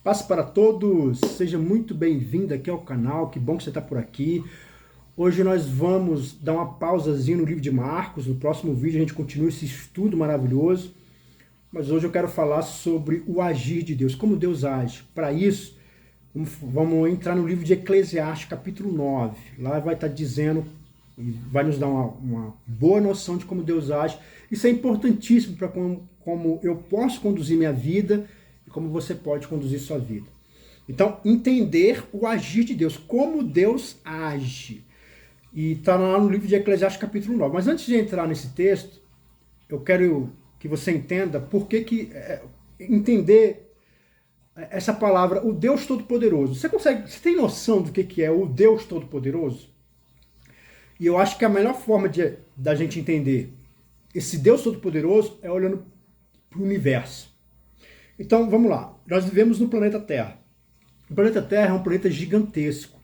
Paz para todos, seja muito bem-vindo aqui ao canal, que bom que você está por aqui. Hoje nós vamos dar uma pausazinha no livro de Marcos, no próximo vídeo a gente continua esse estudo maravilhoso, mas hoje eu quero falar sobre o agir de Deus, como Deus age. Para isso, vamos entrar no livro de Eclesiastes, capítulo 9, lá vai estar dizendo, vai nos dar uma boa noção de como Deus age. Isso é importantíssimo para como eu posso conduzir minha vida, como você pode conduzir sua vida. Então, entender o agir de Deus, como Deus age. E está lá no livro de Eclesiastes capítulo 9. Mas antes de entrar nesse texto, eu quero que você entenda por que entender essa palavra, o Deus Todo-Poderoso. Você tem noção do que é o Deus Todo-Poderoso? E eu acho que a melhor forma da gente entender esse Deus Todo-Poderoso é olhando para o universo. Então, vamos lá. Nós vivemos no planeta Terra. O planeta Terra é um planeta gigantesco.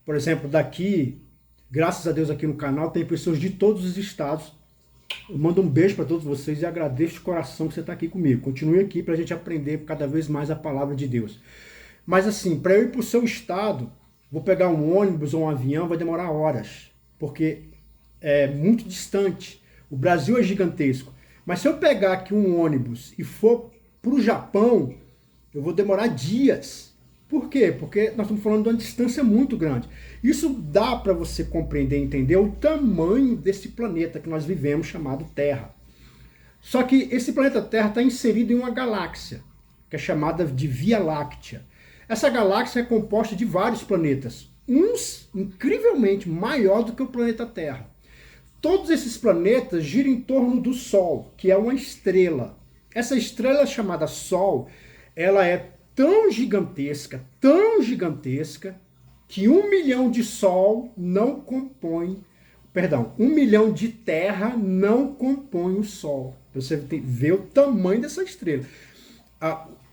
Por exemplo, daqui, graças a Deus aqui no canal, tem pessoas de todos os estados. Eu mando um beijo para todos vocês e agradeço de coração que você está aqui comigo. Continue aqui para a gente aprender cada vez mais a palavra de Deus. Mas assim, para eu ir para o seu estado, vou pegar um ônibus ou um avião, vai demorar horas. Porque é muito distante. O Brasil é gigantesco. Mas se eu pegar aqui um ônibus e for para o Japão, eu vou demorar dias. Por quê? Porque nós estamos falando de uma distância muito grande. Isso dá para você compreender e entender o tamanho desse planeta que nós vivemos, chamado Terra. Só que esse planeta Terra está inserido em uma galáxia, que é chamada de Via Láctea. Essa galáxia é composta de vários planetas, uns incrivelmente maior do que o planeta Terra. Todos esses planetas giram em torno do Sol, que é uma estrela. Essa estrela chamada Sol, ela é tão gigantesca, que 1 milhão de Sol não compõe, perdão, 1 milhão de Terra não compõe o Sol. Você vê o tamanho dessa estrela.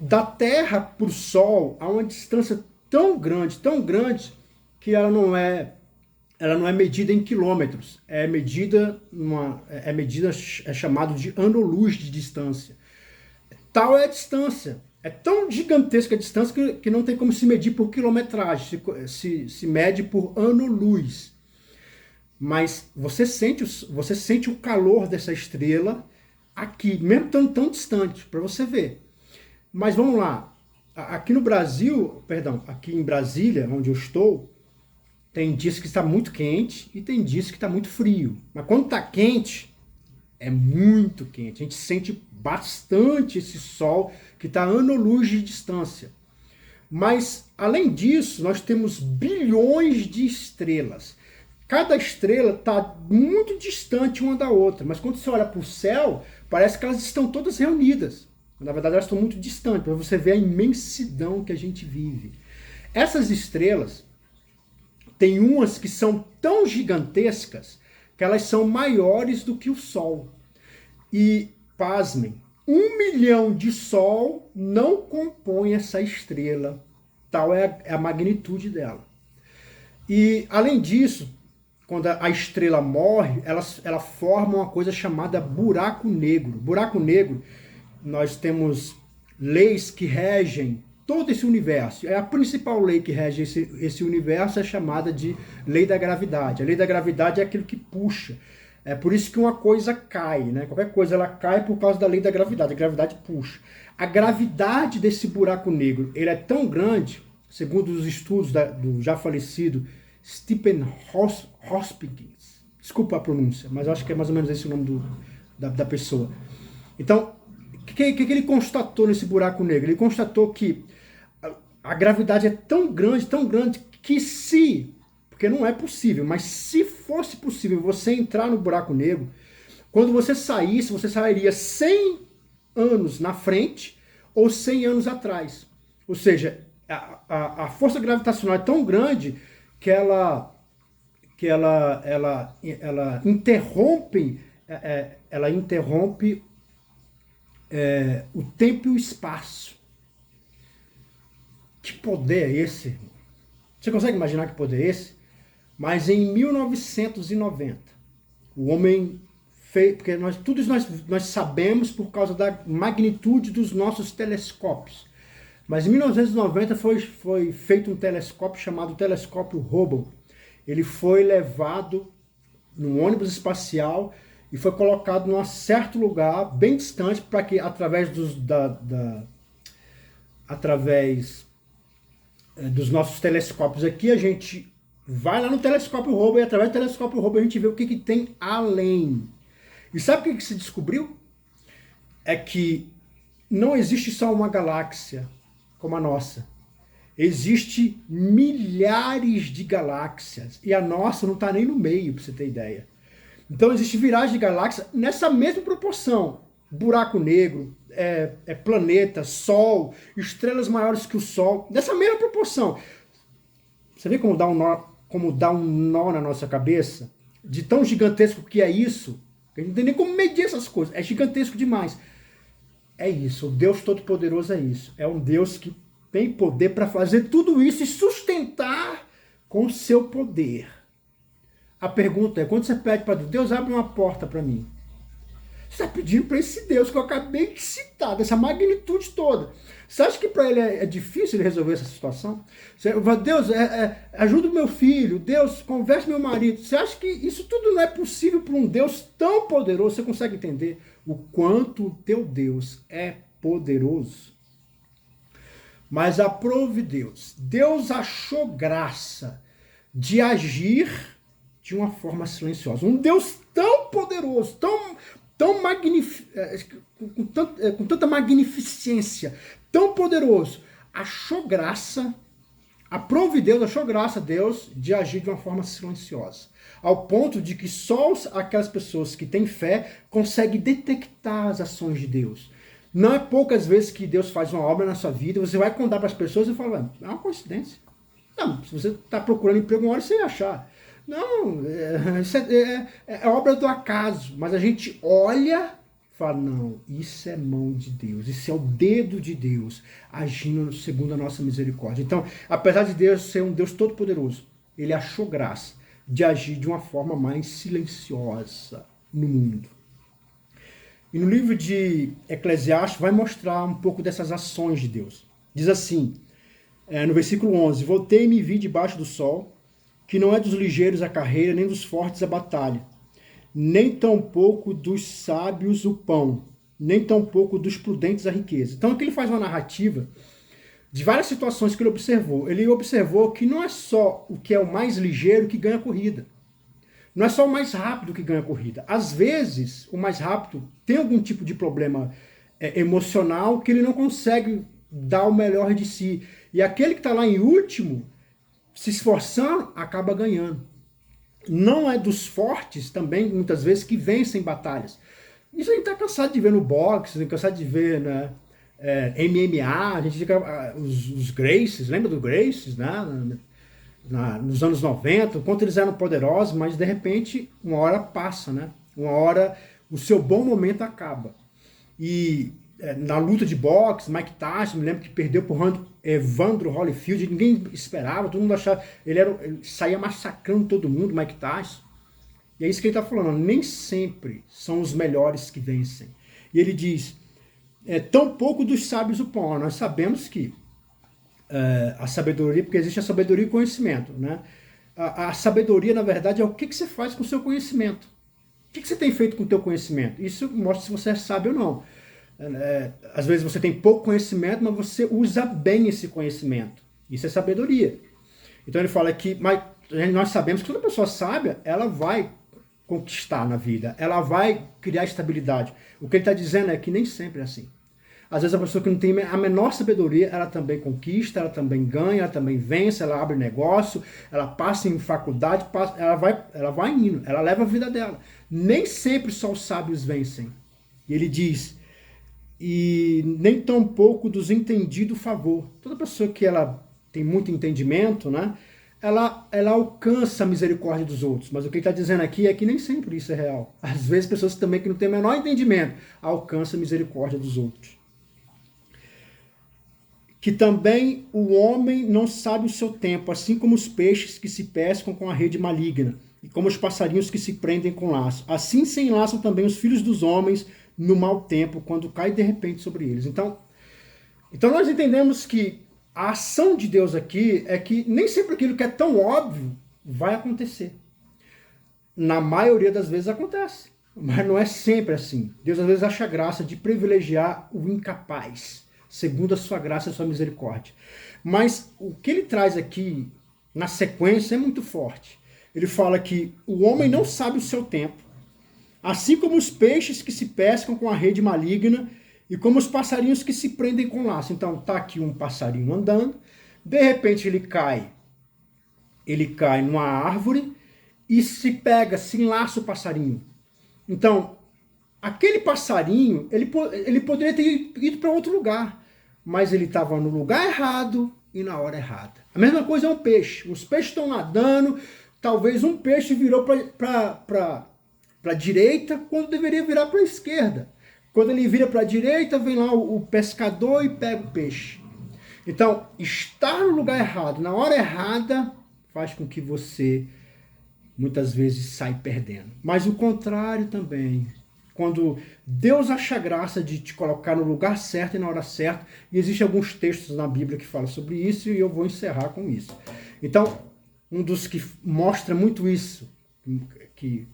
Da Terra para o Sol há uma distância tão grande, que ela não é medida em quilômetros, é chamado de ano-luz de distância. Tal é a distância. É tão gigantesca a distância que não tem como se medir por quilometragem, se mede por ano-luz. Mas você sente o calor dessa estrela aqui, mesmo estando tão distante, para você ver. Mas vamos lá. Aqui no Brasil, aqui em Brasília, onde eu estou, tem dias que está muito quente e tem dias que está muito frio. Mas quando está quente, é muito quente. A gente sente bastante esse sol que está a ano-luz de distância. Mas, além disso, nós temos bilhões de estrelas. Cada estrela está muito distante uma da outra. Mas quando você olha para o céu, parece que elas estão todas reunidas. Na verdade, elas estão muito distantes, para você ver a imensidão que a gente vive. Essas estrelas, tem umas que são tão gigantescas que elas são maiores do que o Sol. E, pasmem, 1 milhão de Sol não compõe essa estrela. Tal é a magnitude dela. E, além disso, quando a estrela morre, ela forma uma coisa chamada buraco negro. Buraco negro, nós temos leis que regem todo esse universo. A principal lei que rege esse universo é chamada de lei da gravidade. A lei da gravidade é aquilo que puxa. É por isso que uma coisa cai, né? Qualquer coisa ela cai por causa da lei da gravidade. A gravidade puxa. A gravidade desse buraco negro, ele é tão grande, segundo os estudos do já falecido Stephen Hawking. Desculpa a pronúncia, mas eu acho que é mais ou menos esse o nome da pessoa. Então, o que ele constatou nesse buraco negro? Ele constatou que a gravidade é tão grande, que porque não é possível, mas se fosse possível você entrar no buraco negro, quando você saísse, você sairia 100 anos na frente ou 100 anos atrás. Ou seja, a força gravitacional é tão grande que ela interrompe o tempo e o espaço. Que poder é esse, irmão? Você consegue imaginar que poder é esse? Mas em 1990, o homem fez, porque nós sabemos por causa da magnitude dos nossos telescópios. Mas em 1990 foi feito um telescópio chamado Telescópio Hubble. Ele foi levado num ônibus espacial e foi colocado num certo lugar, bem distante, para que através dos nossos telescópios aqui, a gente vai lá no telescópio Hubble e através do telescópio Hubble a gente vê o que tem além. E sabe o que se descobriu? É que não existe só uma galáxia como a nossa. Existe milhares de galáxias e a nossa não está nem no meio, para você ter ideia. Então existe viragem de galáxia nessa mesma proporção. Buraco negro, planeta, Sol, estrelas maiores que o Sol, nessa mesma proporção. Você vê como dá um nó na nossa cabeça? De tão gigantesco que é isso, a gente não tem nem como medir essas coisas. É gigantesco demais. É isso, o Deus Todo-Poderoso é isso. É um Deus que tem poder para fazer tudo isso e sustentar com o seu poder. A pergunta é, quando você pede para Deus, abre uma porta para mim. Você está pedindo para esse Deus que eu acabei de citar, dessa magnitude toda. Você acha que para ele é difícil ele resolver essa situação? Deus, ajuda o meu filho. Deus, converte meu marido. Você acha que isso tudo não é possível para um Deus tão poderoso? Você consegue entender o quanto o teu Deus é poderoso? Mas aprove Deus. Deus achou graça de agir de uma forma silenciosa. Um Deus tão poderoso, tão com tanta magnificência, tão poderoso, achou graça a Deus de agir de uma forma silenciosa. Ao ponto de que só aquelas pessoas que têm fé conseguem detectar as ações de Deus. Não é poucas vezes que Deus faz uma obra na sua vida, você vai contar para as pessoas e fala, é uma coincidência. Não, se você está procurando emprego, uma hora você vai achar. Não, isso é obra do acaso. Mas a gente olha e fala, não, isso é mão de Deus, isso é o dedo de Deus agindo segundo a nossa misericórdia. Então, apesar de Deus ser um Deus todo-poderoso, ele achou graça de agir de uma forma mais silenciosa no mundo. E no livro de Eclesiastes vai mostrar um pouco dessas ações de Deus. Diz assim, no versículo 11, voltei-me e vi debaixo do sol, que não é dos ligeiros a carreira, nem dos fortes a batalha, nem tampouco dos sábios o pão, nem tampouco dos prudentes a riqueza. Então aqui ele faz uma narrativa de várias situações que ele observou. Ele observou que não é só o que é o mais ligeiro que ganha a corrida. Não é só o mais rápido que ganha a corrida. Às vezes, o mais rápido tem algum tipo de problema emocional que ele não consegue dar o melhor de si. E aquele que está lá em último, se esforçando, acaba ganhando. Não é dos fortes também, muitas vezes, que vencem batalhas. Isso a gente está cansado de ver no boxe, cansado de ver, né, MMA, a gente fica, os Gracies, lembra do Gracies, né? Nos anos 90, quanto eles eram poderosos, mas de repente uma hora passa, né? Uma hora o seu bom momento acaba. E na luta de boxe, Mike Tyson, me lembro que perdeu por Evander Holyfield, ninguém esperava, todo mundo achava, ele saía massacrando todo mundo, Mike Tyson. E é isso que ele está falando, nem sempre são os melhores que vencem. E ele diz, tão pouco dos sábios o pão. Nós sabemos que a sabedoria, porque existe a sabedoria e o conhecimento, né? A sabedoria, na verdade, é o que você faz com o seu conhecimento. O que você tem feito com o teu conhecimento? Isso mostra se você é sábio ou não. Às vezes você tem pouco conhecimento, mas você usa bem esse conhecimento. Isso é sabedoria. Então ele fala que nós sabemos que toda pessoa sábia, ela vai conquistar na vida, ela vai criar estabilidade. O que ele está dizendo é que nem sempre é assim. Às vezes a pessoa que não tem a menor sabedoria, ela também conquista, ela também ganha, ela também vence, ela abre negócio, ela passa em faculdade, ela vai indo, ela leva a vida dela. Nem sempre só os sábios vencem. E ele diz, e nem tão pouco dos entendidos favor. Toda pessoa que ela tem muito entendimento, né, ela alcança a misericórdia dos outros. Mas o que ele está dizendo aqui é que nem sempre isso é real. Às vezes pessoas também que não têm o menor entendimento alcançam a misericórdia dos outros. Que também o homem não sabe o seu tempo, assim como os peixes que se pescam com a rede maligna, e como os passarinhos que se prendem com laço. Assim se enlaçam também os filhos dos homens no mau tempo, quando cai de repente sobre eles. Então, Então nós entendemos que a ação de Deus aqui é que nem sempre aquilo que é tão óbvio vai acontecer. Na maioria das vezes acontece, mas não é sempre assim. Deus às vezes acha graça de privilegiar o incapaz, segundo a sua graça e a sua misericórdia. Mas o que ele traz aqui na sequência é muito forte. Ele fala que o homem não sabe o seu tempo, assim como os peixes que se pescam com a rede maligna e como os passarinhos que se prendem com laço. Então tá aqui um passarinho andando, de repente ele cai numa árvore e se enlaça o passarinho. Então, aquele passarinho, ele poderia ter ido para outro lugar, mas ele estava no lugar errado e na hora errada. A mesma coisa é um peixe. Os peixes estão nadando, talvez um peixe virou para a direita quando deveria virar para a esquerda. Quando ele vira para a direita, vem lá o pescador e pega o peixe. Então, estar no lugar errado, na hora errada, faz com que você muitas vezes sai perdendo. Mas o contrário também. Quando Deus acha graça de te colocar no lugar certo e na hora certa, e existem alguns textos na Bíblia que falam sobre isso, e eu vou encerrar com isso. Então, um dos que mostra muito isso, que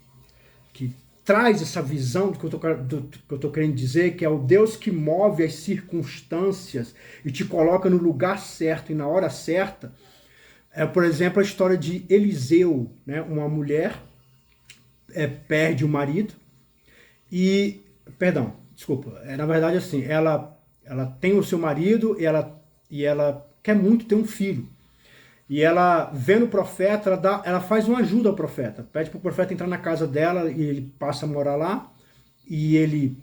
traz essa visão do que eu estou querendo dizer, que é o Deus que move as circunstâncias e te coloca no lugar certo e na hora certa, é, por exemplo, a história de Eliseu, né? Uma mulher perde o marido e... Perdão, desculpa. Na verdade, assim, ela tem o seu marido e ela quer muito ter um filho. E ela, vendo o profeta, ela faz uma ajuda ao profeta. Pede para o profeta entrar na casa dela e ele passa a morar lá. E ele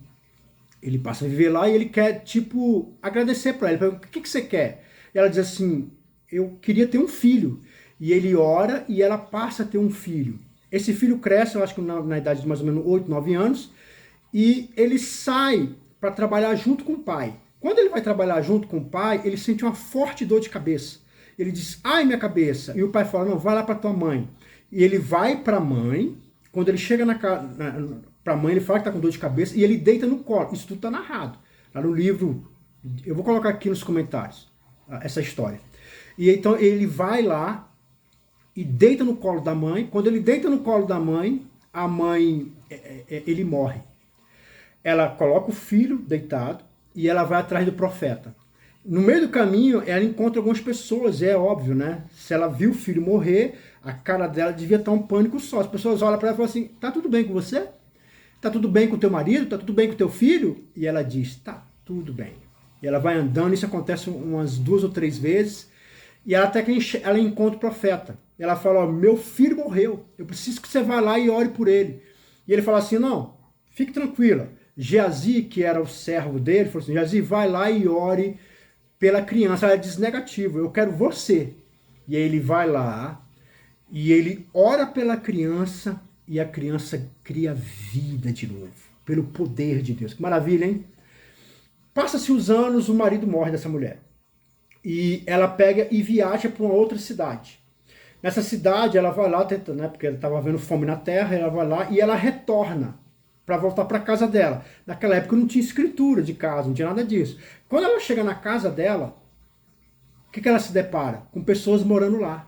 passa a viver lá e ele quer, tipo, agradecer para ela. O que você quer? E ela diz assim... Eu queria ter um filho. E ele ora e ela passa a ter um filho. Esse filho cresce, eu acho que na idade de mais ou menos 8, 9 anos, e ele sai para trabalhar junto com o pai. Quando ele vai trabalhar junto com o pai, ele sente uma forte dor de cabeça. Ele diz, ai minha cabeça. E o pai fala, não, vai lá para tua mãe. E ele vai para a mãe, quando ele chega para a mãe, ele fala que está com dor de cabeça, e ele deita no colo. Isso tudo está narrado. Lá no livro, eu vou colocar aqui nos comentários essa história. E então ele vai lá e deita no colo da mãe. Quando ele deita no colo da mãe, a mãe, ele morre. Ela coloca o filho deitado e ela vai atrás do profeta. No meio do caminho, ela encontra algumas pessoas, é óbvio, né? Se ela viu o filho morrer, a cara dela devia estar um pânico só. As pessoas olham para ela e falam assim, tá tudo bem com você? Tá tudo bem com o teu marido? Tá tudo bem com o teu filho? E ela diz, tá tudo bem. E ela vai andando, isso acontece umas 2 ou 3 vezes, e ela até que ela encontra o profeta. Ela fala, ó, meu filho morreu, eu preciso que você vá lá e ore por ele. E ele fala assim, não, fique tranquila. Geazi, que era o servo dele, falou assim, Geazi, vai lá e ore pela criança. Ela diz, negativo, eu quero você. E aí ele vai lá, e ele ora pela criança, e a criança cria vida de novo, pelo poder de Deus. Que maravilha, hein? Passa-se os anos, o marido morre dessa mulher. E ela pega e viaja para uma outra cidade. Nessa cidade, ela vai lá, né, porque ela estava vendo fome na terra, ela vai lá e ela retorna para voltar para a casa dela. Naquela época não tinha escritura de casa, não tinha nada disso. Quando ela chega na casa dela, o que ela se depara? Com pessoas morando lá.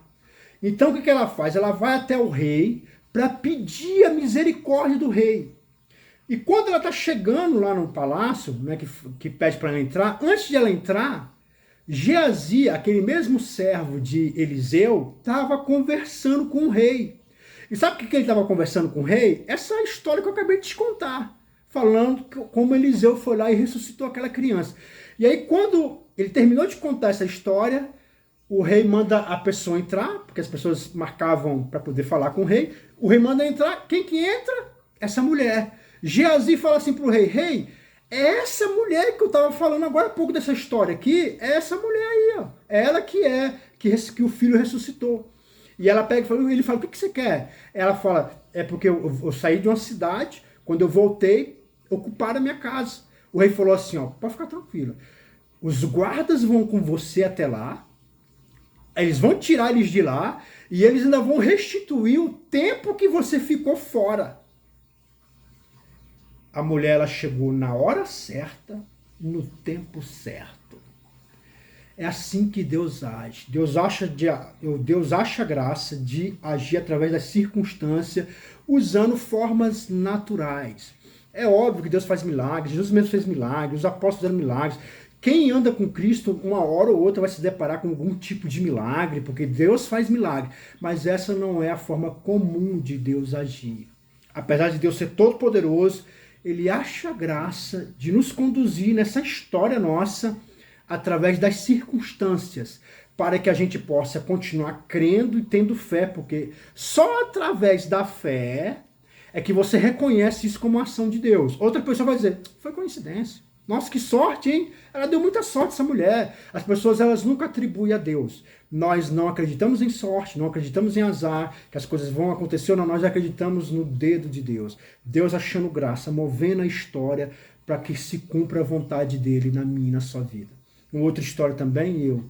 Então o que ela faz? Ela vai até o rei para pedir a misericórdia do rei. E quando ela está chegando lá no palácio, né, que pede para ela entrar, antes de ela entrar, Geazi, aquele mesmo servo de Eliseu, estava conversando com o rei. E sabe o que ele estava conversando com o rei? Essa história que eu acabei de te contar, falando como Eliseu foi lá e ressuscitou aquela criança. E aí quando ele terminou de contar essa história, o rei manda a pessoa entrar, porque as pessoas marcavam para poder falar com o rei manda entrar, quem que entra? Essa mulher. Geazi fala assim para o rei, rei, é essa mulher que eu estava falando agora há pouco dessa história aqui, é essa mulher aí, ó. É ela que o filho ressuscitou. E ela pega e fala, ele fala, o que você quer? Ela fala, é porque eu saí de uma cidade, quando eu voltei, ocuparam a minha casa. O rei falou assim, ó, pode ficar tranquila. Os guardas vão com você até lá, eles vão tirar eles de lá, e eles ainda vão restituir o tempo que você ficou fora. A mulher, ela chegou na hora certa, no tempo certo. É assim que Deus age. Deus acha graça de agir através das circunstâncias, usando formas naturais. É óbvio que Deus faz milagres, Jesus mesmo fez milagres, os apóstolos fizeram milagres. Quem anda com Cristo, uma hora ou outra vai se deparar com algum tipo de milagre, porque Deus faz milagre. Mas essa não é a forma comum de Deus agir. Apesar de Deus ser todo poderoso, Ele acha graça de nos conduzir nessa história nossa através das circunstâncias, para que a gente possa continuar crendo e tendo fé, porque só através da fé é que você reconhece isso como ação de Deus. Outra pessoa vai dizer, foi coincidência. Nossa, que sorte, hein? Ela deu muita sorte, essa mulher. As pessoas, elas nunca atribuem a Deus. Nós não acreditamos em sorte, não acreditamos em azar, que as coisas vão acontecer, ou não, nós acreditamos no dedo de Deus. Deus achando graça, movendo a história para que se cumpra a vontade dele na minha e na sua vida. Uma outra história também,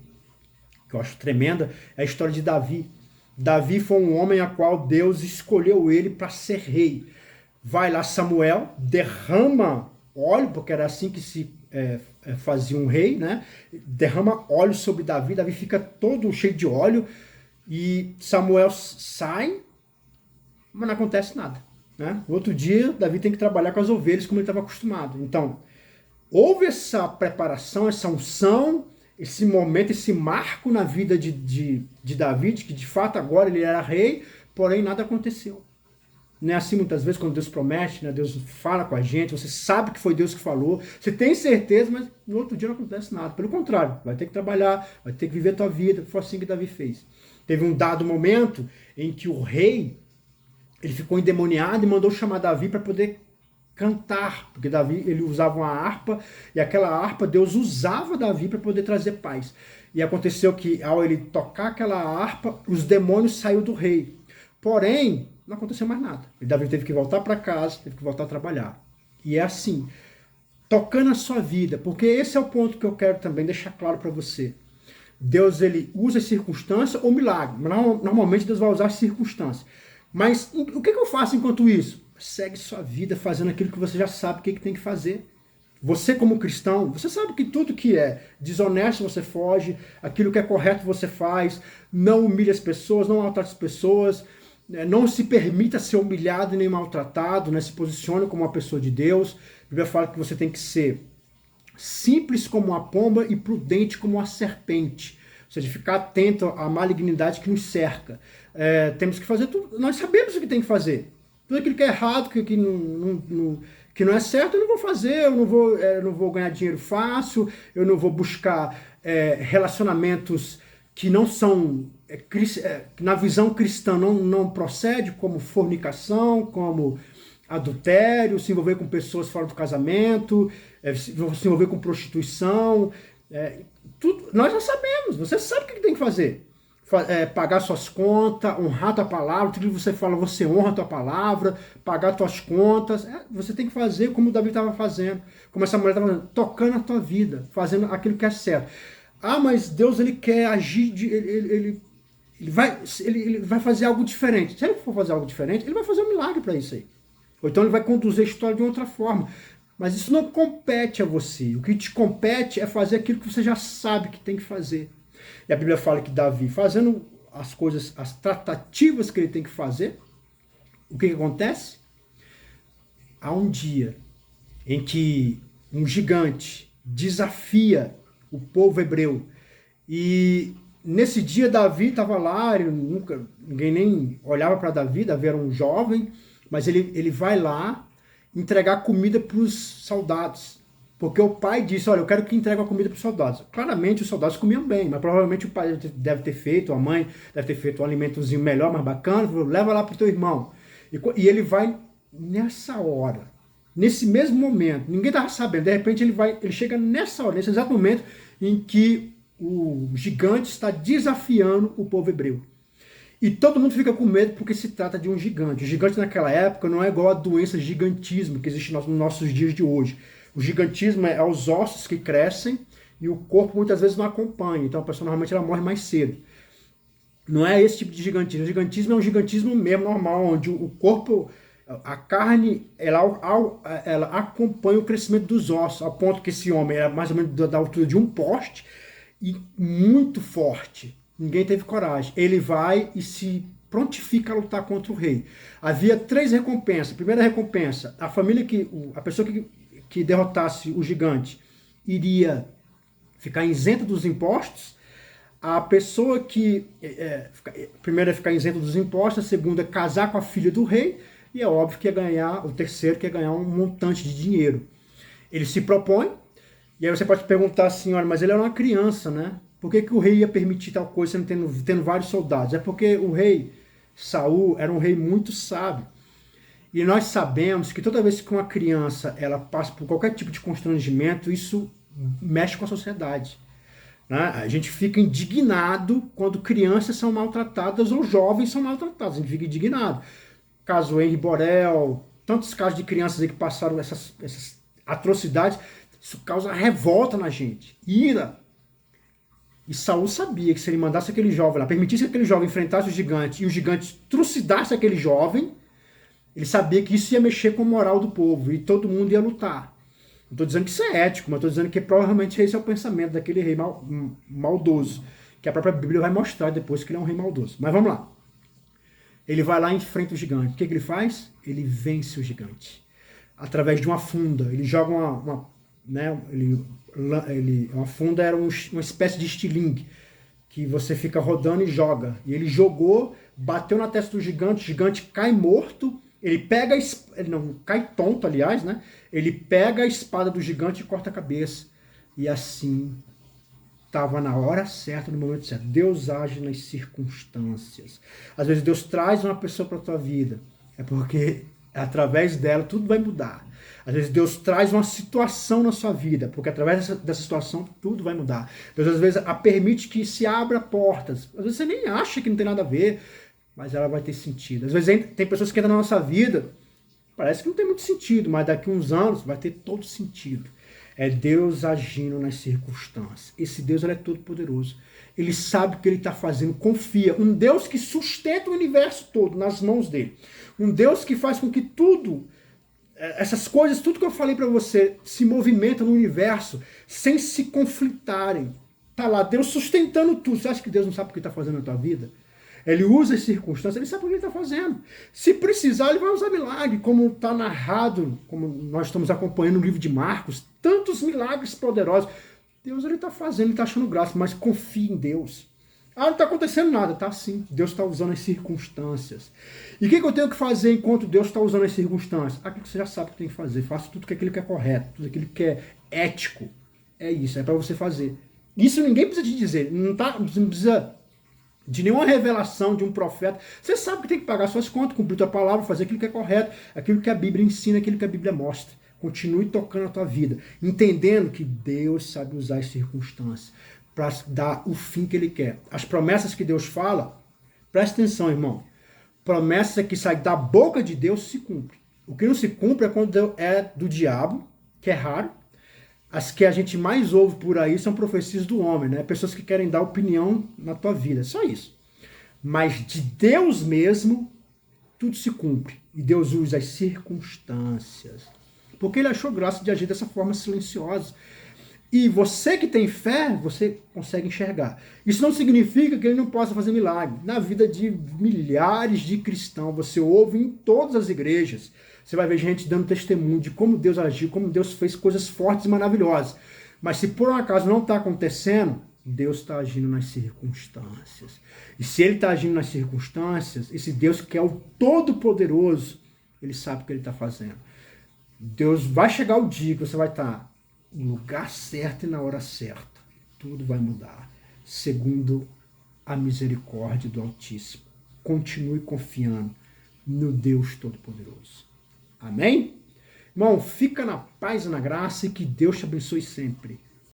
que eu acho tremenda, é a história de Davi. Davi foi um homem a qual Deus escolheu ele para ser rei. Vai lá Samuel, derrama óleo, porque era assim que se fazia um rei, né? Derrama óleo sobre Davi, Davi fica todo cheio de óleo, e Samuel sai, mas não acontece nada. Né? No outro dia, Davi tem que trabalhar com as ovelhas como ele estava acostumado. Então, houve essa preparação, essa unção, esse momento, esse marco na vida de Davi, que de fato agora ele era rei, porém nada aconteceu. Não é assim muitas vezes quando Deus promete, né? Deus fala com a gente, você sabe que foi Deus que falou, você tem certeza, mas no outro dia não acontece nada. Pelo contrário, vai ter que trabalhar, vai ter que viver a tua vida. Foi assim que Davi fez. Teve um dado momento em que o rei ele ficou endemoniado e mandou chamar Davi para poder cantar, porque Davi ele usava uma harpa, e aquela harpa Deus usava Davi para poder trazer paz. E aconteceu que ao ele tocar aquela harpa, os demônios saíram do rei. Porém, não aconteceu mais nada. E Davi teve que voltar para casa, teve que voltar a trabalhar. E é assim, tocando a sua vida, porque esse é o ponto que eu quero também deixar claro para você. Deus ele usa as circunstâncias ou milagre. Normalmente Deus vai usar as circunstâncias. Mas o que eu faço enquanto isso? Segue sua vida fazendo aquilo que você já sabe o que tem que fazer. Você como cristão, você sabe que tudo que é desonesto você foge, aquilo que é correto você faz, não humilha as pessoas, não maltrata as pessoas, não se permita ser humilhado nem maltratado, né? Se posicione como uma pessoa de Deus. A Bíblia fala que você tem que ser simples como a pomba e prudente como a serpente. Ou seja, ficar atento à malignidade que nos cerca. Temos que fazer tudo, nós sabemos o que tem que fazer. Tudo aquilo que é errado, que não é certo, eu não vou fazer, eu não vou ganhar dinheiro fácil, eu não vou buscar relacionamentos que não são, na visão cristã, não procede, como fornicação, como adultério, se envolver com pessoas fora do casamento, se envolver com prostituição, tudo, nós já sabemos, você sabe o que tem que fazer. Pagar suas contas, honrar tua palavra, tudo que você fala, você honra a tua palavra, pagar tuas contas, você tem que fazer como o Davi estava fazendo, como essa mulher estava fazendo, tocando a tua vida, fazendo aquilo que é certo. Mas Deus ele quer agir, ele vai fazer algo diferente. Se ele for fazer algo diferente, ele vai fazer um milagre para isso aí. Ou então ele vai conduzir a história de outra forma. Mas isso não compete a você. O que te compete é fazer aquilo que você já sabe que tem que fazer. E a Bíblia fala que Davi, fazendo as coisas, as tratativas que ele tem que fazer, o que acontece? Há um dia em que um gigante desafia o povo hebreu. E nesse dia Davi estava lá, ninguém nem olhava para Davi, Davi era um jovem, mas ele vai lá entregar comida para os soldados. Porque o pai disse, olha, eu quero que entregue a comida para os soldados. Claramente os soldados comiam bem, mas provavelmente o pai deve ter feito, a mãe deve ter feito um alimentozinho melhor, mais bacana, falou, leva lá para o teu irmão. E ele vai nessa hora, nesse mesmo momento, ninguém estava sabendo, de repente ele chega nessa hora, nesse exato momento em que o gigante está desafiando o povo hebreu. E todo mundo fica com medo porque se trata de um gigante. O gigante naquela época não é igual a doença gigantismo que existe nos nossos dias de hoje. O gigantismo é os ossos que crescem e o corpo muitas vezes não acompanha. Então a pessoa normalmente ela morre mais cedo. Não é esse tipo de gigantismo. O gigantismo é um gigantismo mesmo normal, onde o corpo, a carne, ela acompanha o crescimento dos ossos, ao ponto que esse homem era mais ou menos da altura de um poste e muito forte. Ninguém teve coragem. Ele vai e se prontifica a lutar contra o rei. Havia 3 recompensas. Primeira recompensa, a pessoa que derrotasse o gigante iria ficar isenta dos impostos. A pessoa que primeiro ia ficar isenta dos impostos, a segunda casar com a filha do rei, e é óbvio que ia ganhar, o terceiro que ia ganhar um montante de dinheiro. Ele se propõe, e aí você pode perguntar assim, olha, mas ele era uma criança, né? Por que o rei ia permitir tal coisa sendo tendo vários soldados? É porque o rei Saul era um rei muito sábio. E nós sabemos que toda vez que uma criança ela passa por qualquer tipo de constrangimento, isso mexe com a sociedade. Né? A gente fica indignado quando crianças são maltratadas ou jovens são maltratados. A gente fica indignado. Caso Henri Borel, tantos casos de crianças aí que passaram essas atrocidades, isso causa revolta na gente, ira. E Saul sabia que se ele mandasse aquele jovem lá, permitisse que aquele jovem enfrentasse o gigante e o gigante trucidasse aquele jovem, ele sabia que isso ia mexer com a moral do povo e todo mundo ia lutar. Não estou dizendo que isso é ético, mas estou dizendo que provavelmente esse é o pensamento daquele rei maldoso, que a própria Bíblia vai mostrar depois que ele é um rei maldoso. Mas vamos lá. Ele vai lá e enfrenta o gigante. O que ele faz? Ele vence o gigante. Através de uma funda. Ele joga uma funda era uma espécie de estilingue, que você fica rodando e joga. E ele jogou, bateu na testa do gigante, o gigante cai morto, ele pega, ele não cai tonto, aliás, né? Ele pega a espada do gigante e corta a cabeça. E assim, estava na hora certa, no momento certo. Deus age nas circunstâncias. Às vezes Deus traz uma pessoa para a tua vida, é porque através dela tudo vai mudar. Às vezes Deus traz uma situação na sua vida, porque através dessa situação tudo vai mudar. Deus às vezes permite que se abra portas. Às vezes você nem acha que não tem nada a ver, mas ela vai ter sentido. Às vezes tem pessoas que entram na nossa vida, parece que não tem muito sentido, mas daqui a uns anos vai ter todo sentido. É Deus agindo nas circunstâncias. Esse Deus ele é todo poderoso. Ele sabe o que ele está fazendo, confia. Um Deus que sustenta o universo todo nas mãos dele. Um Deus que faz com que tudo, essas coisas, tudo que eu falei para você, se movimenta no universo sem se conflitarem. Tá lá, Deus sustentando tudo. Você acha que Deus não sabe o que está fazendo na tua vida? Ele usa as circunstâncias, ele sabe o que ele está fazendo. Se precisar, ele vai usar milagre, como está narrado, como nós estamos acompanhando no livro de Marcos, tantos milagres poderosos. Deus ele está fazendo, ele está achando graça, mas confie em Deus. Ah, não está acontecendo nada, tá sim. Deus está usando as circunstâncias. E o que eu tenho que fazer enquanto Deus está usando as circunstâncias? Aquilo que você já sabe que tem que fazer. Faça tudo aquilo que é correto, tudo aquilo que é ético. É isso, é para você fazer. Isso ninguém precisa te dizer. Você não precisa de nenhuma revelação de um profeta. Você sabe que tem que pagar suas contas, cumprir a palavra, fazer aquilo que é correto, aquilo que a Bíblia ensina, aquilo que a Bíblia mostra. Continue tocando a tua vida, entendendo que Deus sabe usar as circunstâncias para dar o fim que ele quer. As promessas que Deus fala, presta atenção, irmão. Promessas que saem da boca de Deus se cumprem. O que não se cumpre é quando é do diabo, que é raro. As que a gente mais ouve por aí são profecias do homem, né? Pessoas que querem dar opinião na tua vida, só isso. Mas de Deus mesmo, tudo se cumpre. E Deus usa as circunstâncias. Porque ele achou graça de agir dessa forma silenciosa. E você que tem fé, você consegue enxergar. Isso não significa que ele não possa fazer milagre. Na vida de milhares de cristãos, você ouve em todas as igrejas, você vai ver gente dando testemunho de como Deus agiu, como Deus fez coisas fortes e maravilhosas. Mas se por um acaso não está acontecendo, Deus está agindo nas circunstâncias. E se ele está agindo nas circunstâncias, esse Deus que é o Todo-Poderoso, ele sabe o que ele está fazendo. Deus vai chegar o dia que você vai estar no lugar certo e na hora certa. Tudo vai mudar, segundo a misericórdia do Altíssimo. Continue confiando no Deus Todo-Poderoso. Amém? Irmão, fica na paz e na graça e que Deus te abençoe sempre.